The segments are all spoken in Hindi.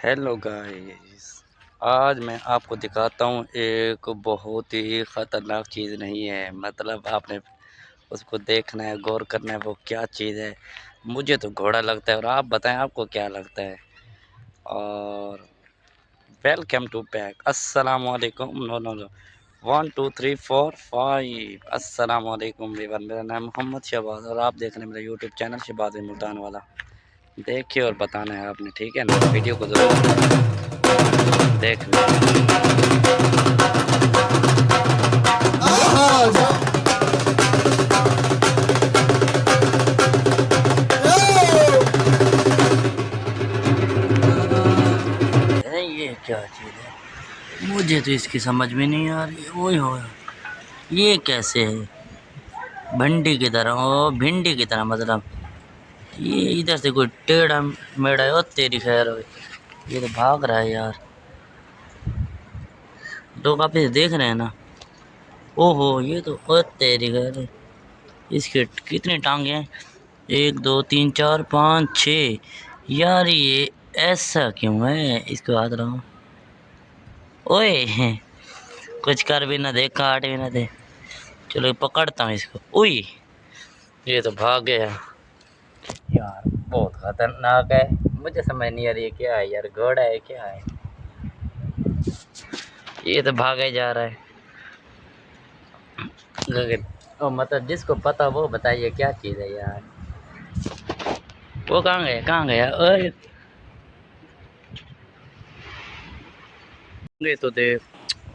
हेलो गाइस, आज मैं आपको दिखाता हूँ एक बहुत ही ख़तरनाक चीज़ नहीं है। मतलब आपने उसको देखना है, गौर करना है वो क्या चीज़ है। मुझे तो घोड़ा लगता है और आप बताएं आपको क्या लगता है। और वेलकम टू बैक। अस्सलाम वालेकुम। No no no 1 2 3 4 5। अस्सलाम वालेकुम एवरीवन। मेरा नाम मोहम्मद शहबाज और आप देख रहे हैं मेरा यूट्यूब चैनल शहबाज मुल्तान वाला। देखिए और बताना है आपने, ठीक है ना। वीडियो को ज़रूर देख लें। ये क्या चीज़ है, मुझे तो इसकी समझ में नहीं आ रही। ओए हो, ये कैसे है? भिंडी की तरह, ओ भिंडी की तरह मतलब। ये इधर से कोई टेढ़ा मेढ़ा है। ओ तेरी खैर हो, ये तो भाग रहा है यार। लोग आप इसे देख रहे हैं ना। ओहो, ये तो ओ तेरी खैर है। इसके कितनी टांगे हैं? 1 2 3 4 5 6। यार ये ऐसा क्यों है? इसको हाथ रहा। ओए कुछ कर भी ना दे, काट भी ना दे। चलो पकड़ता हूँ इसको। उई, ये तो भाग गया यार। बहुत खतरनाक है। मुझे समझ नहीं आ रही है क्या है यार, घोड़ा है क्या है? ये तो भागे जा रहा है। लेकिन ओ मतलब जिसको पता वो बताइए क्या चीज़ है यार। वो कहाँ गया, कहाँ गया? ओए ये तो देख।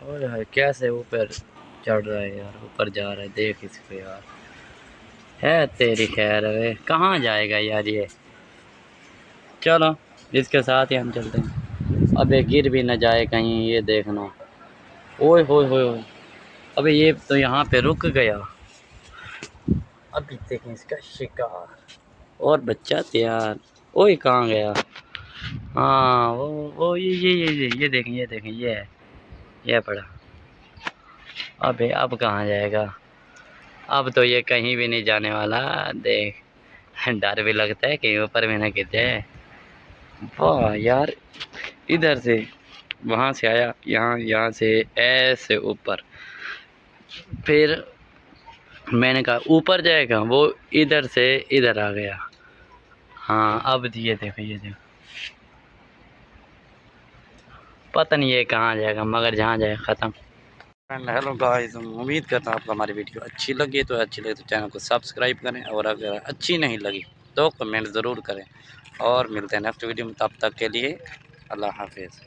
ओए हाय, कैसे ऊपर चढ़ रहा है यार, ऊपर जा रहा है। देख इसको यार। है तेरी खैर, वे कहाँ जाएगा यार ये। चलो इसके साथ ही हम चलते हैं। अबे गिर भी न जाए कहीं, ये देखना। ओए होए होए होए। अबे ये तो यहाँ पे रुक गया। अभी देखें इसका शिकार। और बच्चा तैयार। ओए कहाँ गया? हाँ वो ये देखें, ये देखें, ये है, ये पड़ा। अबे अब कहाँ जाएगा? अब तो ये कहीं भी नहीं जाने वाला। देख, डर भी लगता है कहीं ऊपर भी ना गिर जाए। वाह यार, इधर से वहाँ से आया, यहाँ से ऐसे ऊपर। फिर मैंने कहा ऊपर जाएगा, वो इधर से इधर आ गया। हाँ अब ये देखो, ये देखो। पता नहीं ये कहाँ जाएगा, मगर जहाँ जाए ख़त्म। हेलो गाइस, उम्मीद करता हूँ आपको हमारी वीडियो अच्छी लगी। तो अच्छी लगी तो चैनल को सब्सक्राइब करें, और अगर अच्छी नहीं लगी तो कमेंट ज़रूर करें। और मिलते हैं नेक्स्ट वीडियो में, तब तक के लिए अल्लाह हाफिज़।